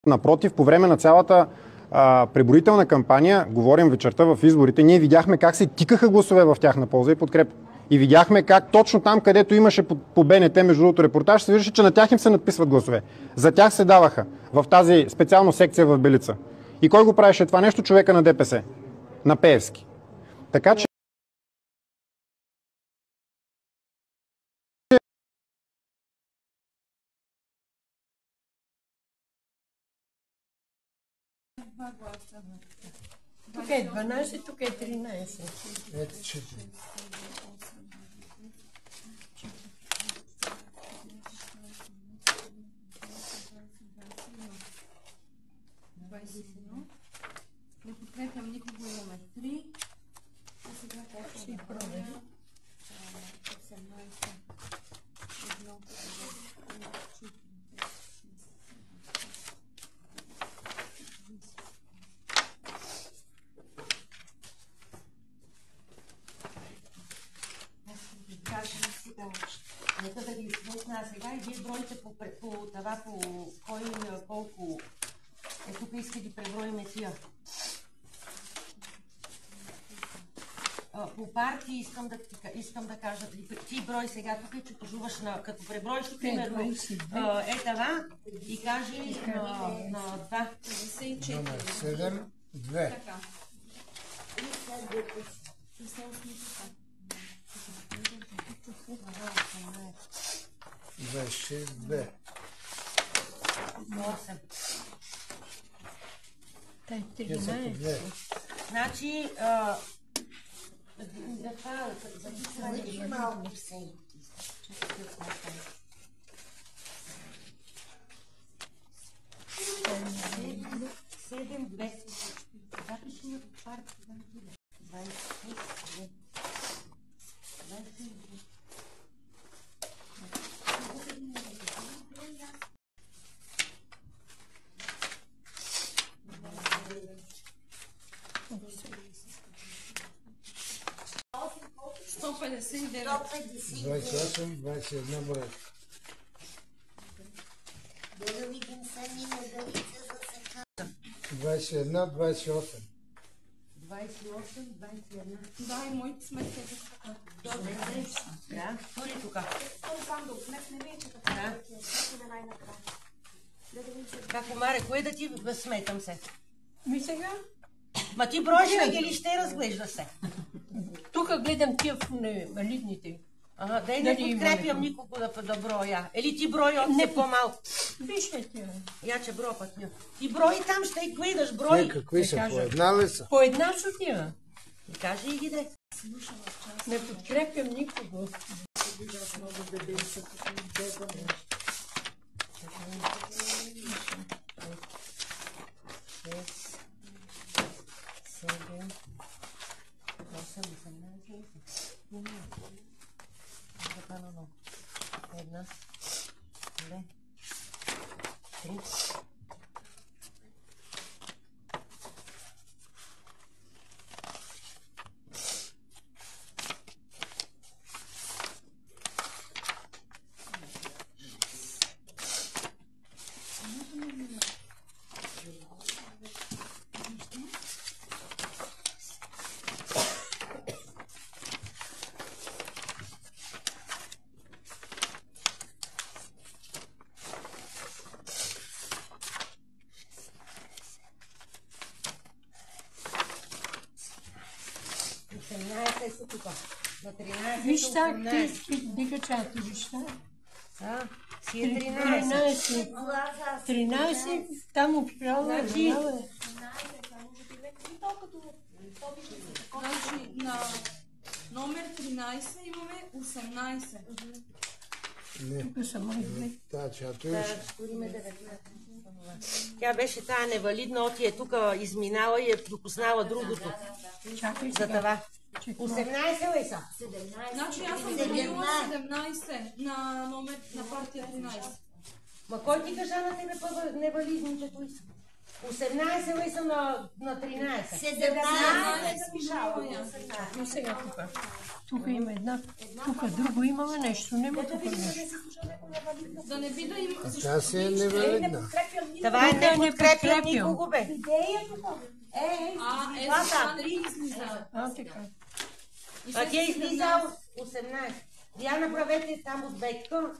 Напротив, по време на цялата преброителна кампания, говорим вечерта в изборите, ние видяхме как се тикаха гласове в тяхна полза и подкрепа. И видяхме как точно там, където имаше по БНТ, между другото репортаж, се виждаше, че на тях им се надписват гласове. За тях се даваха в тази специално секция в Белица. И кой го правеше това нещо? Човека на ДПС. На Пеевски. Така че тук е 12, тук е 13. Ето 4. Не подкрепям никого, имаме 3. Сега Ще пробвам. Нека да ги изпусна сега и вие броите по това, по кой колко е тук, иска да преброиме тия. По партии искам да кажа, ти брой сега тук, че пожуваш като преброиш, примерно е това и кажи на 2. 7, 2. Така. И се усмиха. 26, 2. 8. Та е 13. Значи, записваме малко все. 7, 2. Запиши ми партия. 22. 22. Сто 59. 28, 21 брой. Да видим сами недалица за сега. 21, 28. 28, 21. Да, и моите сметки е така. Добре, да. Тури тук. Сам да отнесне вече така. Да. Да най-накрая. Како Маре, кое да ти сметам се? Ми сега, Ма ти броиш ли или ще разглежда се? тук гледам тия малидните. Ага, дай не подкрепям никого да броя. Или ти брой от не по-малко. Вижте тия. Я че броя път. Ти брой там, ще и гледаш, брой. Какви са? По една ли са? По една са тия. И кажи и ги де. Не подкрепям никого. Една, две, три. Виж са, ти дига чати, виж са. Си е 13. 13, там обжала. Значи на номер 13 имаме 18. Не. Тук са моите. Та, чато имаше. Тя беше тая невалидна, оти е тук изминала и е допуснала другото. Чакай За сега. това. 18 ли са? Значи аз съм заменила 17 на номер на партия 13. Ма кой ти кажа на тебе невалидните кои са? 18 ли са на 13? 17 пишала я. Но сега тук. Тук има една. Тук друго имаме нещо. Нема тук нещо. Да не би да има... Тя си е невалидна. Това е не подкрепям подкрепям. никого, бе. Това не излиза. Така. А тя излиза 18. Я направете там узбекска.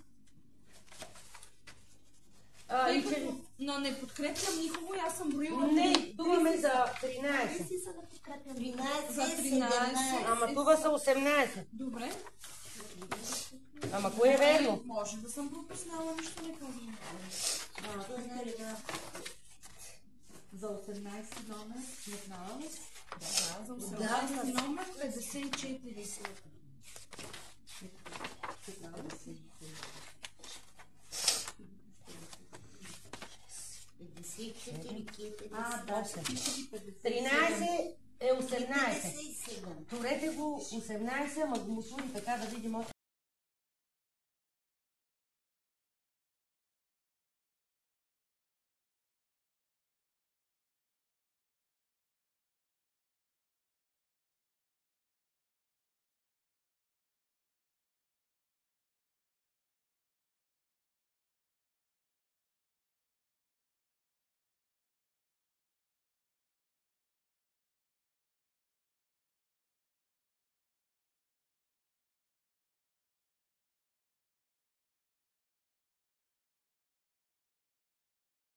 Тъй като не подкрепям никого, аз съм броила. Не, думаме за 13. За 13. Ама това са 18. Добре. Ама кое е верно? Може да съм пропуснала, нищо не казвам. За 18 номер 15. Да, за 18 номер 54. Да, 13 е 18. Турете го 18, ама го мусули така да видим още